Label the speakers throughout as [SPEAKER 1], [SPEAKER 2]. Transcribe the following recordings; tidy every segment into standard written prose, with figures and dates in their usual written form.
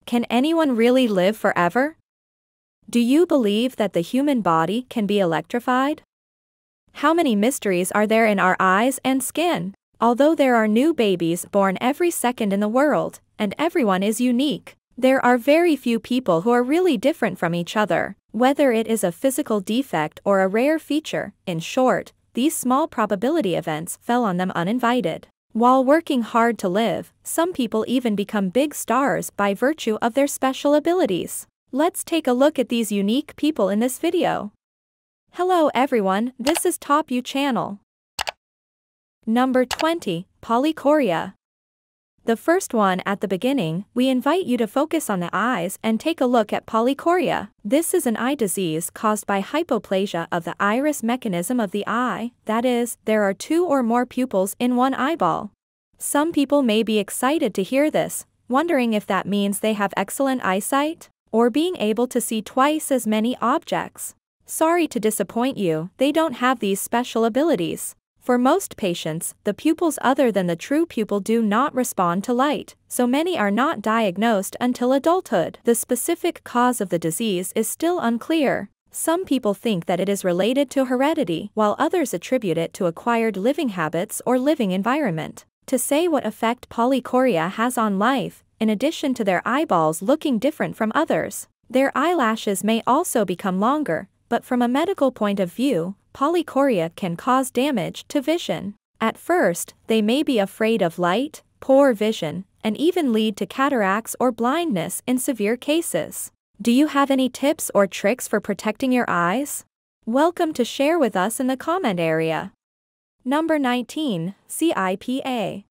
[SPEAKER 1] Can anyone really live forever? Do you believe that the human body can be electrified? How many mysteries are there in our eyes and skin? Although there are new babies born every second in the world, and everyone is unique, there are very few people who are really different from each other, whether it is a physical defect or a rare feature. In short, these small probability events fell on them uninvited. While working hard to live, some people even become big stars by virtue of their special abilities. Let's take a look at these unique people in this video. Hello everyone, this is Top U channel. Number 20, Polychoria. The first one at the beginning, we invite you to focus on the eyes and take a look at polychoria. This is an eye disease caused by hypoplasia of the iris mechanism of the eye, that is, there are two or more pupils in one eyeball. Some people may be excited to hear this, wondering if that means they have excellent eyesight, or being able to see twice as many objects. Sorry to disappoint you, they don't have these special abilities. For most patients, the pupils other than the true pupil do not respond to light, so many are not diagnosed until adulthood. The specific cause of the disease is still unclear. Some people think that it is related to heredity, while others attribute it to acquired living habits or living environment. To say what effect polychoria has on life, in addition to their eyeballs looking different from others, their eyelashes may also become longer, but from a medical point of view, polychoria can cause damage to vision. At first, they may be afraid of light, poor vision, and even lead to cataracts or blindness in severe cases. Do you have any tips or tricks for protecting your eyes? Welcome to share with us in the comment area. Number 19, Cipa.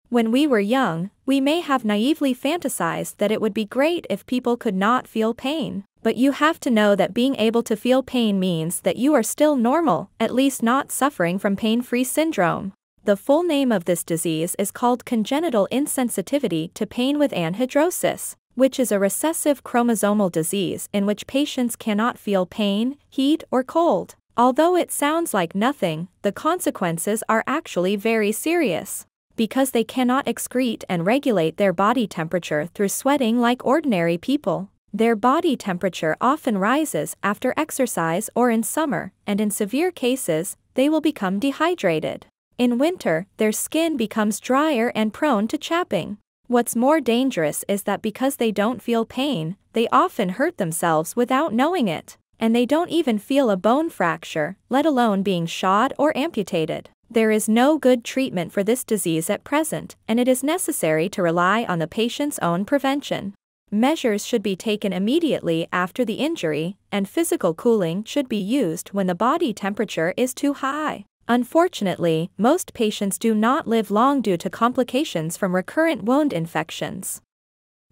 [SPEAKER 1] When we were young, we may have naively fantasized that it would be great if people could not feel pain. But you have to know that being able to feel pain means that you are still normal, at least not suffering from pain-free syndrome. The full name of this disease is called congenital insensitivity to pain with anhidrosis, which is a recessive chromosomal disease in which patients cannot feel pain, heat, or cold. Although it sounds like nothing, the consequences are actually very serious. Because they cannot excrete and regulate their body temperature through sweating like ordinary people, their body temperature often rises after exercise or in summer, and in severe cases, they will become dehydrated. In winter, their skin becomes drier and prone to chapping. What's more dangerous is that because they don't feel pain, they often hurt themselves without knowing it, and they don't even feel a bone fracture, let alone being shot or amputated. There is no good treatment for this disease at present, and it is necessary to rely on the patient's own prevention. Measures should be taken immediately after the injury, and physical cooling should be used when the body temperature is too high. Unfortunately, most patients do not live long due to complications from recurrent wound infections.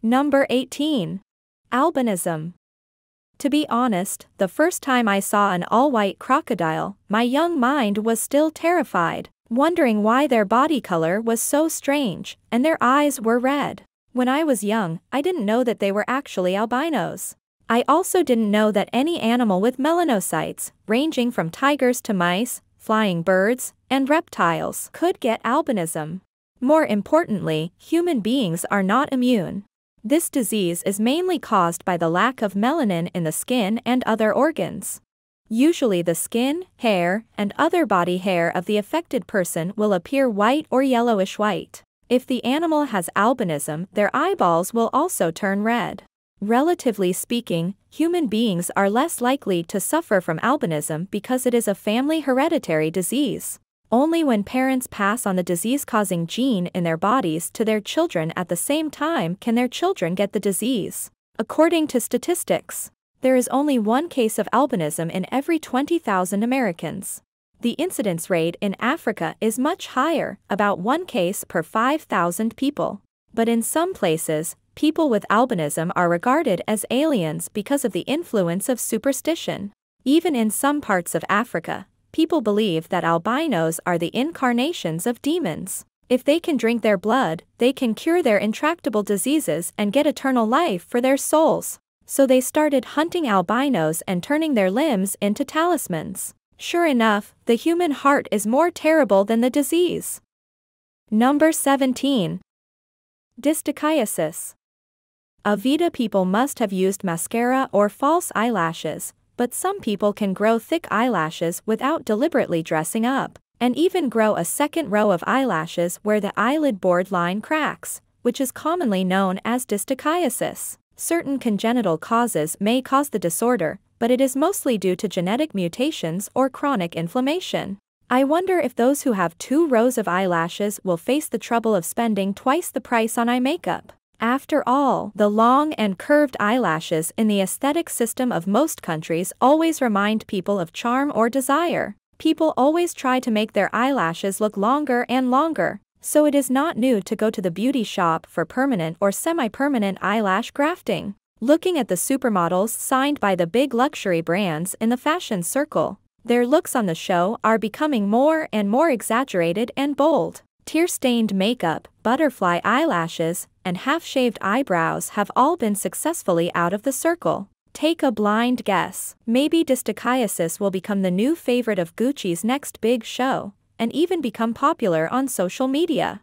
[SPEAKER 1] Number 18. Albinism. To be honest, the first time I saw an all-white crocodile, my young mind was still terrified, wondering why their body color was so strange, and their eyes were red. When I was young, I didn't know that they were actually albinos. I also didn't know that any animal with melanocytes, ranging from tigers to mice, flying birds, and reptiles, could get albinism. More importantly, human beings are not immune. This disease is mainly caused by the lack of melanin in the skin and other organs. Usually the skin, hair, and other body hair of the affected person will appear white or yellowish white. If the animal has albinism, their eyeballs will also turn red. Relatively speaking, human beings are less likely to suffer from albinism because it is a family hereditary disease. Only when parents pass on the disease-causing gene in their bodies to their children at the same time can their children get the disease. According to statistics, there is only one case of albinism in every 20,000 Americans. The incidence rate in Africa is much higher, about 1 case per 5,000 people. But in some places, people with albinism are regarded as aliens because of the influence of superstition. Even in some parts of Africa, people believe that albinos are the incarnations of demons. If they can drink their blood, they can cure their intractable diseases and get eternal life for their souls. So they started hunting albinos and turning their limbs into talismans. Sure enough, the human heart is more terrible than the disease. Number 17. Distochiasis. Avida people must have used mascara or false eyelashes, but some people can grow thick eyelashes without deliberately dressing up, and even grow a second row of eyelashes where the eyelid board line cracks, which is commonly known as distochiasis. Certain congenital causes may cause the disorder, but it is mostly due to genetic mutations or chronic inflammation. I wonder if those who have 2 rows of eyelashes will face the trouble of spending twice the price on eye makeup. After all, the long and curved eyelashes in the aesthetic system of most countries always remind people of charm or desire. People always try to make their eyelashes look longer and longer, so it is not new to go to the beauty shop for permanent or semi-permanent eyelash grafting. Looking at the supermodels signed by the big luxury brands in the fashion circle, their looks on the show are becoming more and more exaggerated and bold. Tear-stained makeup, butterfly eyelashes, and half-shaved eyebrows have all been successfully out of the circle. Take a blind guess. Maybe distochiasis will become the new favorite of Gucci's next big show, and even become popular on social media.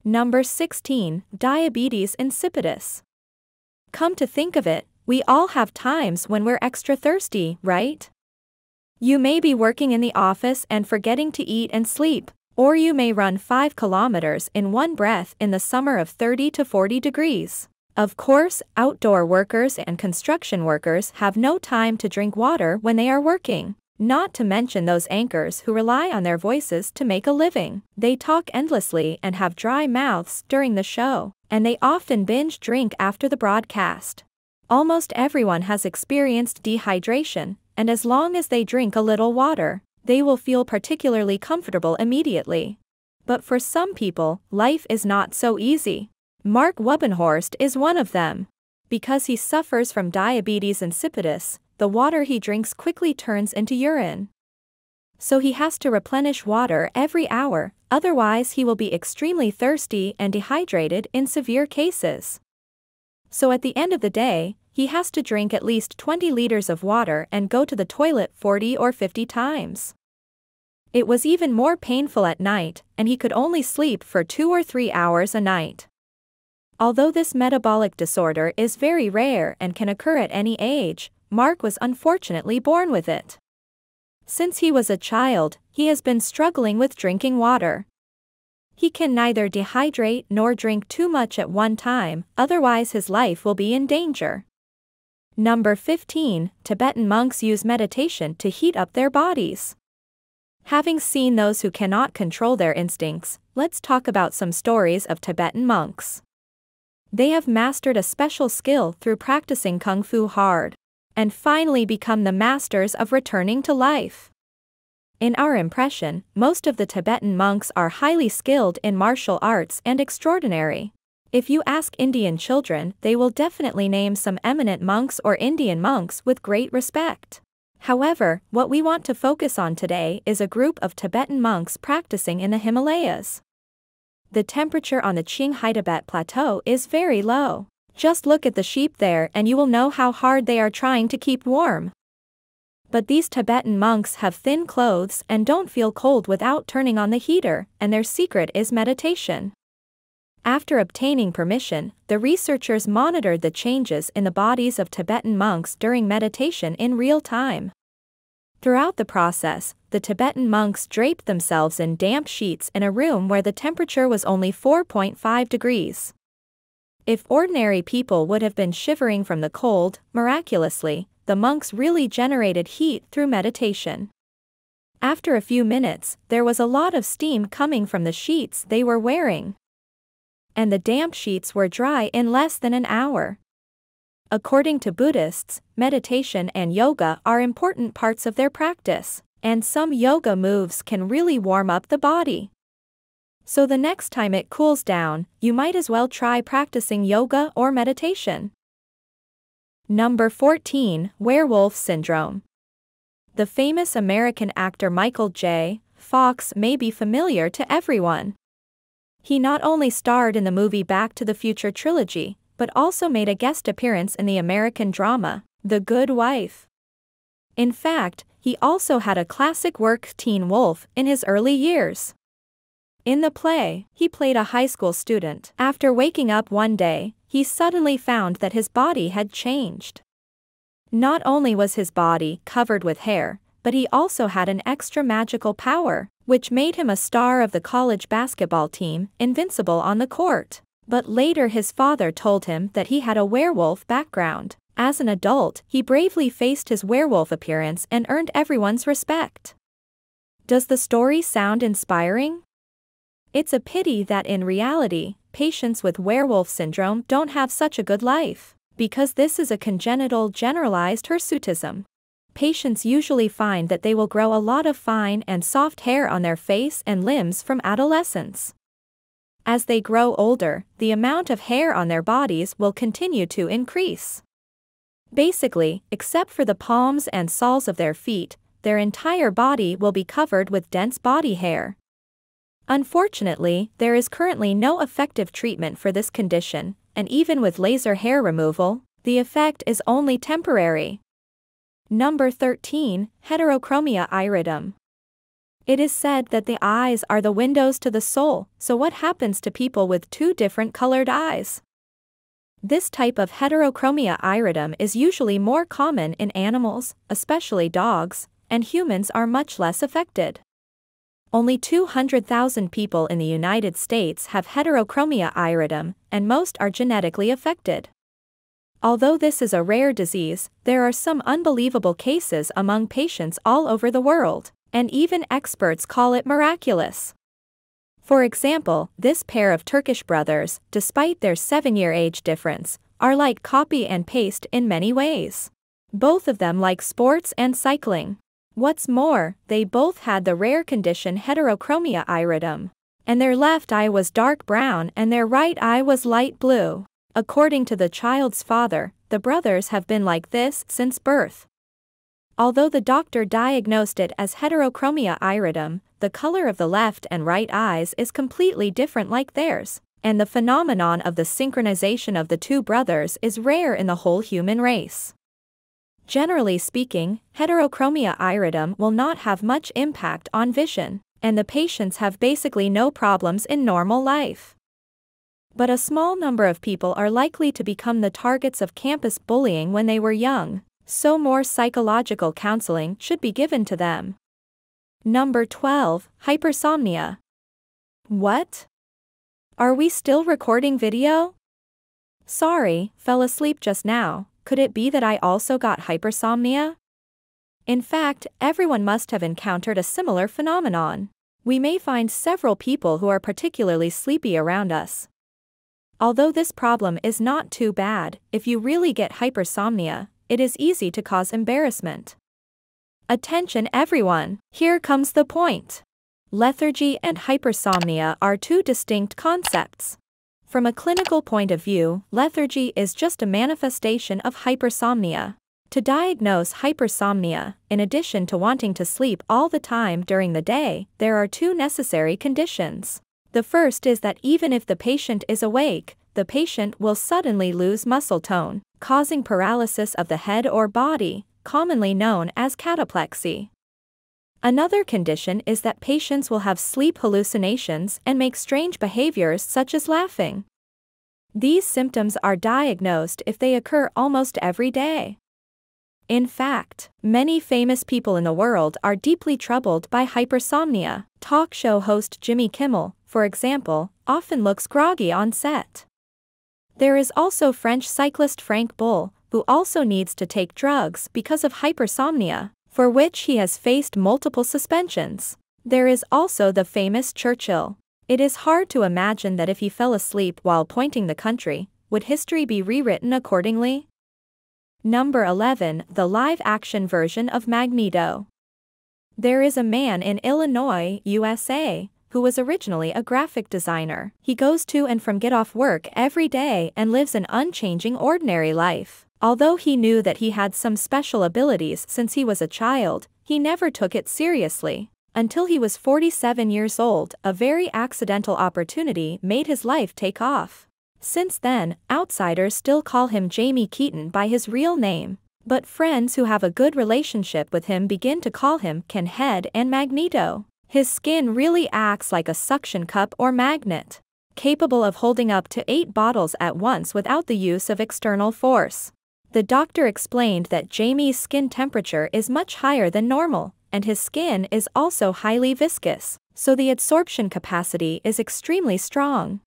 [SPEAKER 1] Number 16. Diabetes insipidus. Come to think of it, we all have times when we're extra thirsty, right? You may be working in the office and forgetting to eat and sleep, or you may run 5 kilometers in one breath in the summer of 30 to 40 degrees. Of course, outdoor workers and construction workers have no time to drink water when they are working. Not to mention those anchors who rely on their voices to make a living. They talk endlessly and have dry mouths during the show, and they often binge drink after the broadcast. Almost everyone has experienced dehydration, and as long as they drink a little water, they will feel particularly comfortable immediately. But for some people, life is not so easy. Mark Wubenhorst is one of them. Because he suffers from diabetes insipidus, the water he drinks quickly turns into urine. So he has to replenish water every hour, otherwise he will be extremely thirsty and dehydrated in severe cases. So at the end of the day, he has to drink at least 20 liters of water and go to the toilet 40 or 50 times. It was even more painful at night, and he could only sleep for 2 or 3 hours a night. Although this metabolic disorder is very rare and can occur at any age, Mark was unfortunately born with it. Since he was a child, he has been struggling with drinking water. He can neither dehydrate nor drink too much at one time, otherwise his life will be in danger. Number 15. Tibetan monks use meditation to heat up their bodies. Having seen those who cannot control their instincts, let's talk about some stories of Tibetan monks. They have mastered a special skill through practicing kung fu hard, and finally become the masters of returning to life. In our impression, most of the Tibetan monks are highly skilled in martial arts and extraordinary. If you ask Indian children, they will definitely name some eminent monks or Indian monks with great respect. However, what we want to focus on today is a group of Tibetan monks practicing in the Himalayas. The temperature on the Qinghai Tibet Plateau is very low. Just look at the sheep there and you will know how hard they are trying to keep warm. But these Tibetan monks have thin clothes and don't feel cold without turning on the heater, and their secret is meditation. After obtaining permission, the researchers monitored the changes in the bodies of Tibetan monks during meditation in real time. Throughout the process, the Tibetan monks draped themselves in damp sheets in a room where the temperature was only 4.5 degrees. If ordinary people would have been shivering from the cold, miraculously, the monks really generated heat through meditation. After a few minutes, there was a lot of steam coming from the sheets they were wearing. And the damp sheets were dry in less than an hour. According to Buddhists, meditation and yoga are important parts of their practice, and some yoga moves can really warm up the body. So the next time it cools down, you might as well try practicing yoga or meditation. Number 14. Werewolf Syndrome. The famous American actor Michael J. Fox may be familiar to everyone. He not only starred in the movie Back to the Future trilogy, but also made a guest appearance in the American drama, The Good Wife. In fact, he also had a classic work Teen Wolf in his early years. In the play, he played a high school student. After waking up one day, he suddenly found that his body had changed. Not only was his body covered with hair, but he also had an extra magical power, which made him a star of the college basketball team, invincible on the court. But later his father told him that he had a werewolf background. As an adult, he bravely faced his werewolf appearance and earned everyone's respect. Does the story sound inspiring? It's a pity that in reality, patients with werewolf syndrome don't have such a good life, because this is a congenital generalized hirsutism. Patients usually find that they will grow a lot of fine and soft hair on their face and limbs from adolescence. As they grow older, the amount of hair on their bodies will continue to increase. Basically, except for the palms and soles of their feet, their entire body will be covered with dense body hair. Unfortunately, there is currently no effective treatment for this condition, and even with laser hair removal, the effect is only temporary. Number 13, Heterochromia Iridum. It is said that the eyes are the windows to the soul, so what happens to people with two different colored eyes? This type of heterochromia iridum is usually more common in animals, especially dogs, and humans are much less affected. Only 200,000 people in the United States have heterochromia iridum, and most are genetically affected. Although this is a rare disease, there are some unbelievable cases among patients all over the world, and even experts call it miraculous. For example, this pair of Turkish brothers, despite their 7-year age difference, are like copy and paste in many ways. Both of them like sports and cycling. What's more, they both had the rare condition heterochromia iridum. And their left eye was dark brown and their right eye was light blue. According to the child's father, the brothers have been like this since birth. Although the doctor diagnosed it as heterochromia iridum, the color of the left and right eyes is completely different like theirs, and the phenomenon of the synchronization of the two brothers is rare in the whole human race. Generally speaking, heterochromia iridum will not have much impact on vision, and the patients have basically no problems in normal life. But a small number of people are likely to become the targets of campus bullying when they were young, so more psychological counseling should be given to them. Number 12, Hypersomnia. What? Are we still recording video? Sorry, fell asleep just now. Could it be that I also got hypersomnia? In fact, everyone must have encountered a similar phenomenon. We may find several people who are particularly sleepy around us. Although this problem is not too bad, if you really get hypersomnia, it is easy to cause embarrassment. Attention everyone, here comes the point. Lethargy and hypersomnia are two distinct concepts. From a clinical point of view, lethargy is just a manifestation of hypersomnia. To diagnose hypersomnia, in addition to wanting to sleep all the time during the day, there are two necessary conditions. The first is that even if the patient is awake, the patient will suddenly lose muscle tone, causing paralysis of the head or body, commonly known as cataplexy. Another condition is that patients will have sleep hallucinations and make strange behaviors such as laughing. These symptoms are diagnosed if they occur almost every day. In fact, many famous people in the world are deeply troubled by hypersomnia. Talk show host Jimmy Kimmel, for example, often looks groggy on set. There is also French cyclist Frank Bull, who also needs to take drugs because of hypersomnia, for which he has faced multiple suspensions. There is also the famous Churchill. It is hard to imagine that if he fell asleep while pointing the country, would history be rewritten accordingly? Number 11, the live-action version of Magneto. There is a man in Illinois, USA, who was originally a graphic designer. He goes to and from get off work every day and lives an unchanging ordinary life. Although he knew that he had some special abilities since he was a child, he never took it seriously. Until he was 47 years old, a very accidental opportunity made his life take off. Since then, outsiders still call him Jamie Keaton by his real name. But friends who have a good relationship with him begin to call him Can Head and Magneto. His skin really acts like a suction cup or magnet, capable of holding up to 8 bottles at once without the use of external force. The doctor explained that Jamie's skin temperature is much higher than normal, and his skin is also highly viscous, so the adsorption capacity is extremely strong.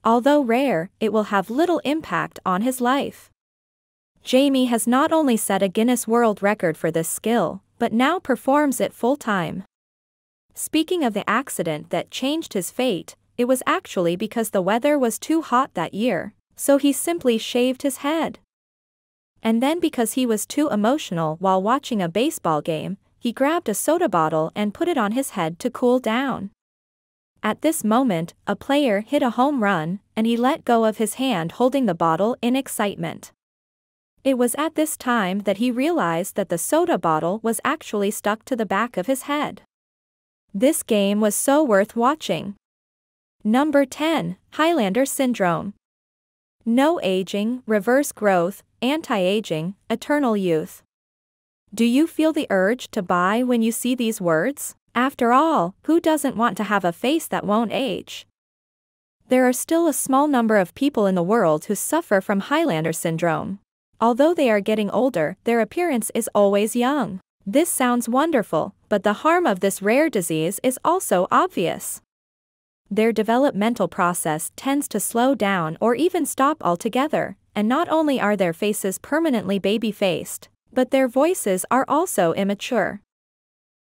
[SPEAKER 1] Although rare, it will have little impact on his life. Jamie has not only set a Guinness World Record for this skill, but now performs it full-time. Speaking of the accident that changed his fate, it was actually because the weather was too hot that year, so he simply shaved his head. And then because he was too emotional while watching a baseball game, he grabbed a soda bottle and put it on his head to cool down. At this moment, a player hit a home run, and he let go of his hand holding the bottle in excitement. It was at this time that he realized that the soda bottle was actually stuck to the back of his head. This game was so worth watching. Number 10. Highlander Syndrome. No aging, reverse growth, anti-aging, eternal youth. Do you feel the urge to buy when you see these words? After all, who doesn't want to have a face that won't age? There are still a small number of people in the world who suffer from Highlander syndrome. Although they are getting older, their appearance is always young. This sounds wonderful, but the harm of this rare disease is also obvious. Their developmental process tends to slow down or even stop altogether, and not only are their faces permanently baby-faced, but their voices are also immature.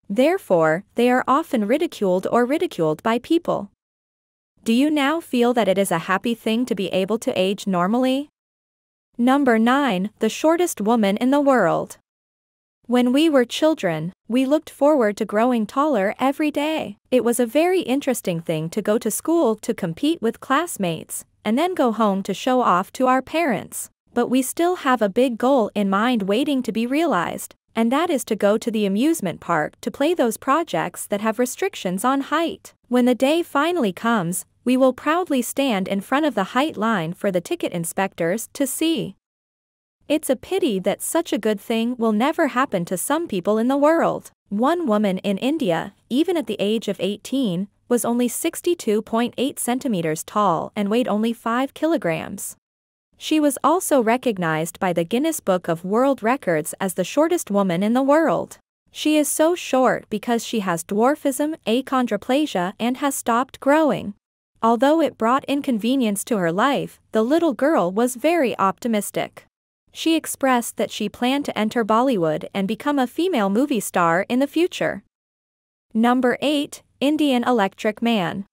[SPEAKER 1] Therefore, they are often ridiculed by people. Do you now feel that it is a happy thing to be able to age normally? Number 9. The shortest woman in the world. When we were children, we looked forward to growing taller every day. It was a very interesting thing to go to school to compete with classmates, and then go home to show off to our parents. But we still have a big goal in mind waiting to be realized, and that is to go to the amusement park to play those projects that have restrictions on height. When the day finally comes, we will proudly stand in front of the height line for the ticket inspectors to see. It's a pity that such a good thing will never happen to some people in the world. One woman in India, even at the age of 18, was only 62.8 centimeters tall and weighed only 5 kilograms. She was also recognized by the Guinness Book of World Records as the shortest woman in the world. She is so short because she has dwarfism, achondroplasia, and has stopped growing. Although it brought inconvenience to her life, the little girl was very optimistic. She expressed that she planned to enter Bollywood and become a female movie star in the future. Number 8. Indian Electric Man.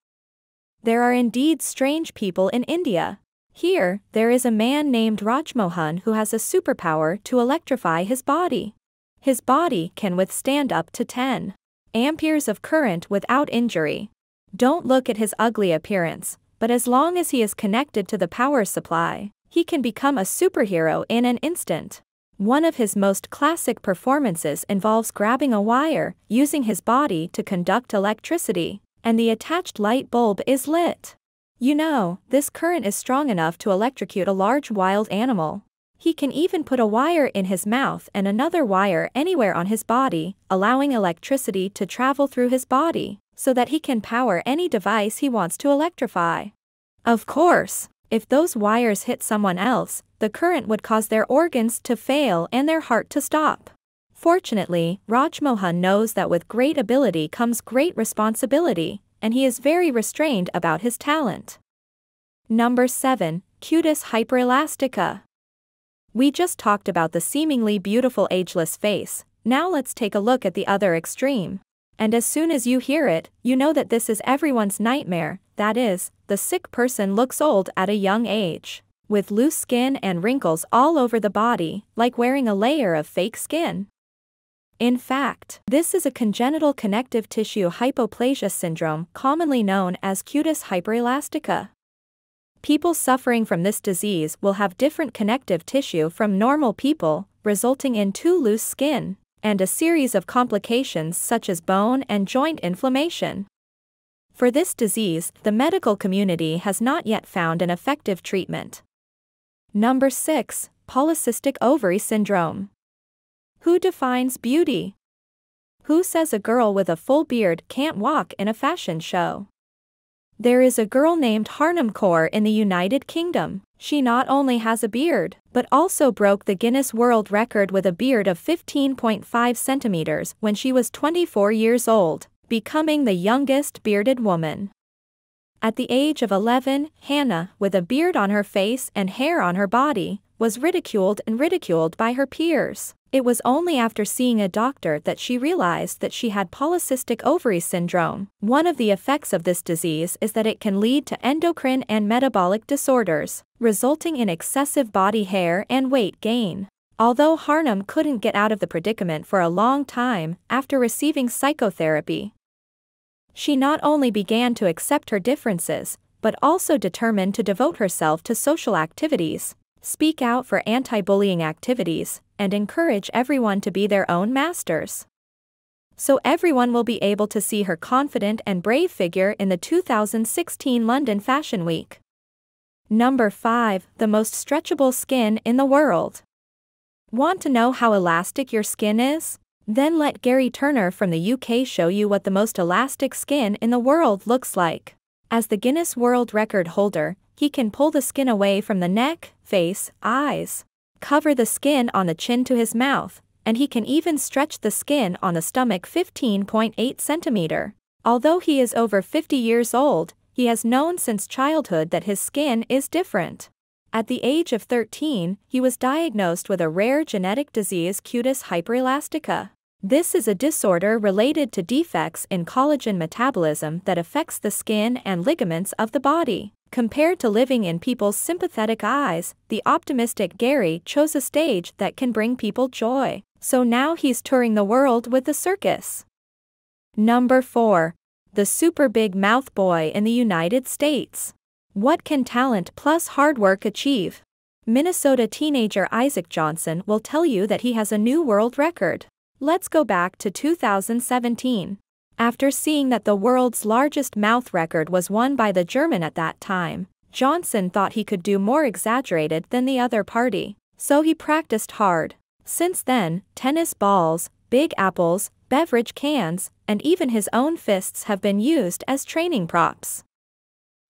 [SPEAKER 1] There are indeed strange people in India. Here, there is a man named Rajmohan who has a superpower to electrify his body. His body can withstand up to 10 amperes of current without injury. Don't look at his ugly appearance, but as long as he is connected to the power supply, he can become a superhero in an instant. One of his most classic performances involves grabbing a wire, using his body to conduct electricity, and the attached light bulb is lit. You know, this current is strong enough to electrocute a large wild animal. He can even put a wire in his mouth and another wire anywhere on his body, allowing electricity to travel through his body, so that he can power any device he wants to electrify. Of course, if those wires hit someone else, the current would cause their organs to fail and their heart to stop. Fortunately, Rajmohan knows that with great ability comes great responsibility, and he is very restrained about his talent. Number 7. Cutest Hyperelastica. We just talked about the seemingly beautiful ageless face, now let's take a look at the other extreme. And as soon as you hear it, you know that this is everyone's nightmare, that is, the sick person looks old at a young age, with loose skin and wrinkles all over the body, like wearing a layer of fake skin. In fact, this is a congenital connective tissue hypoplasia syndrome commonly known as Cutest Hyperelastica. People suffering from this disease will have different connective tissue from normal people, resulting in too loose skin, and a series of complications such as bone and joint inflammation. For this disease, the medical community has not yet found an effective treatment. Number 6. Polycystic ovary syndrome. Who defines beauty? Who says a girl with a full beard can't walk in a fashion show? There is a girl named Harnum Kaur in the United Kingdom. She not only has a beard, but also broke the Guinness World Record with a beard of 15.5 centimeters when she was 24 years old, becoming the youngest bearded woman. At the age of 11, Hannah, with a beard on her face and hair on her body, was ridiculed by her peers. It was only after seeing a doctor that she realized that she had polycystic ovary syndrome. One of the effects of this disease is that it can lead to endocrine and metabolic disorders, resulting in excessive body hair and weight gain. Although Harnum couldn't get out of the predicament for a long time after receiving psychotherapy, she not only began to accept her differences, but also determined to devote herself to social activities, speak out for anti-bullying activities, and encourage everyone to be their own masters. So everyone will be able to see her confident and brave figure in the 2016 London Fashion Week. Number 5. The most stretchable skin in the world. Want to know how elastic your skin is? Then let Gary Turner from the UK show you what the most elastic skin in the world looks like. As the Guinness World Record holder, he can pull the skin away from the neck, face, eyes, cover the skin on the chin to his mouth, and he can even stretch the skin on the stomach 15.8 centimeter. Although he is over 50 years old, he has known since childhood that his skin is different. At the age of 13, he was diagnosed with a rare genetic disease, Cutest Hyperelastica. This is a disorder related to defects in collagen metabolism that affects the skin and ligaments of the body. Compared to living in people's sympathetic eyes, the optimistic Gary chose a stage that can bring people joy. So now he's touring the world with the circus. Number 4. The super big mouth boy in the United States. What can talent plus hard work achieve? Minnesota teenager Isaac Johnson will tell you that he has a new world record. Let's go back to 2017. After seeing that the world's largest mouth record was won by the German at that time, Johnson thought he could do more exaggerated than the other party. So he practiced hard. Since then, tennis balls, big apples, beverage cans, and even his own fists have been used as training props.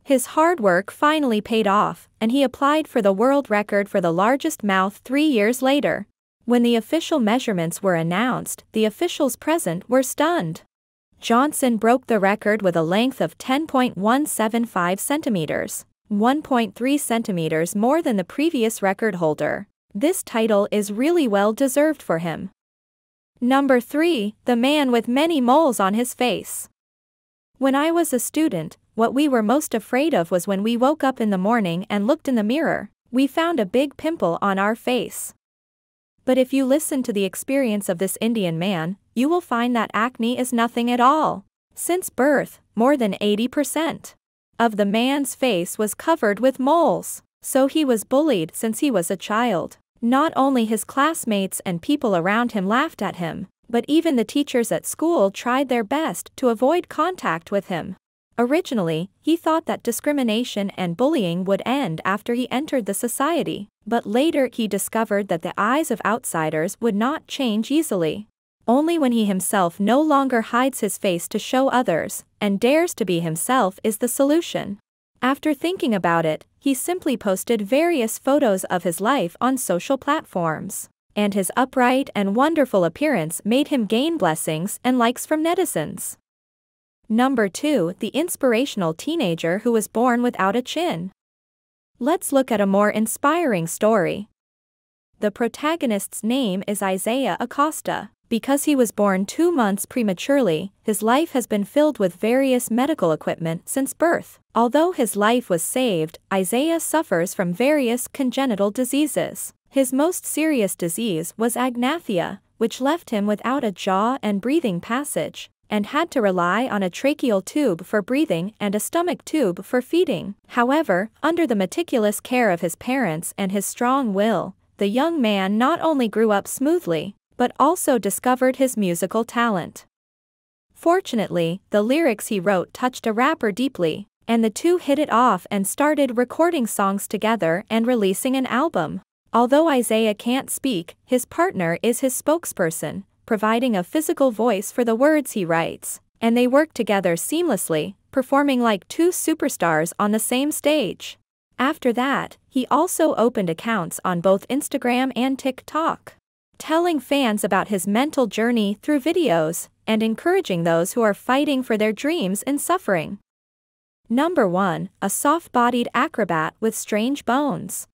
[SPEAKER 1] His hard work finally paid off, and he applied for the world record for the largest mouth 3 years later. When the official measurements were announced, the officials present were stunned. Johnson broke the record with a length of 10.175 centimeters, 1.3 centimeters more than the previous record holder. This title is really well deserved for him. Number 3. The man with many moles on his face. When I was a student, what we were most afraid of was when we woke up in the morning and looked in the mirror, we found a big pimple on our face. But if you listen to the experience of this Indian man, you will find that acne is nothing at all. Since birth, more than 80% of the man's face was covered with moles. So he was bullied since he was a child. Not only his classmates and people around him laughed at him, but even the teachers at school tried their best to avoid contact with him. Originally, he thought that discrimination and bullying would end after he entered the society, but later he discovered that the eyes of outsiders would not change easily. Only when he himself no longer hides his face to show others, and dares to be himself, is the solution. After thinking about it, he simply posted various photos of his life on social platforms, and his upright and wonderful appearance made him gain blessings and likes from netizens. Number 2. The inspirational teenager who was born without a chin. Let's look at a more inspiring story. The protagonist's name is Isaiah Acosta. Because he was born 2 months prematurely, his life has been filled with various medical equipment since birth. Although his life was saved, Isaiah suffers from various congenital diseases. His most serious disease was agnathia, which left him without a jaw and breathing passage, and had to rely on a tracheal tube for breathing and a stomach tube for feeding. However, under the meticulous care of his parents and his strong will, the young man not only grew up smoothly, but also discovered his musical talent. Fortunately, the lyrics he wrote touched a rapper deeply, and the two hit it off and started recording songs together and releasing an album. Although Isaiah can't speak, his partner is his spokesperson, providing a physical voice for the words he writes, and they work together seamlessly, performing like two superstars on the same stage. After that, he also opened accounts on both Instagram and TikTok, telling fans about his mental journey through videos, and encouraging those who are fighting for their dreams and suffering. Number 1. A soft-bodied acrobat with strange bones.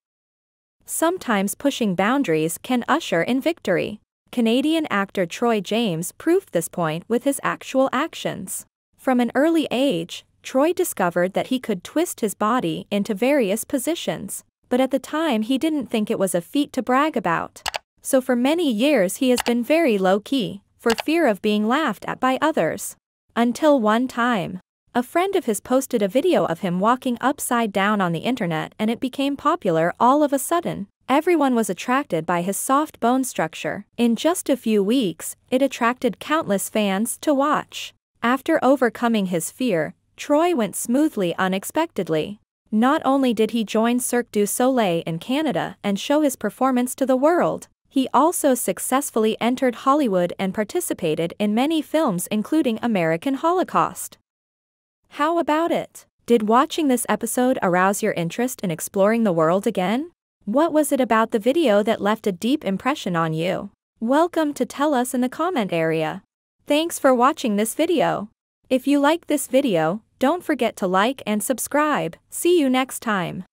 [SPEAKER 1] Sometimes pushing boundaries can usher in victory. Canadian actor Troy James proved this point with his actual actions. From an early age, Troy discovered that he could twist his body into various positions, but at the time he didn't think it was a feat to brag about. So for many years he has been very low-key, for fear of being laughed at by others. Until one time, a friend of his posted a video of him walking upside down on the internet and it became popular all of a sudden. Everyone was attracted by his soft bone structure. In just a few weeks, it attracted countless fans to watch. After overcoming his fear, Troy went smoothly unexpectedly. Not only did he join Cirque du Soleil in Canada and show his performance to the world, he also successfully entered Hollywood and participated in many films including American Holocaust. How about it? Did watching this episode arouse your interest in exploring the world again? What was it about the video that left a deep impression on you? Welcome to tell us in the comment area. Thanks for watching this video. If you like this video, don't forget to like and subscribe. See you next time.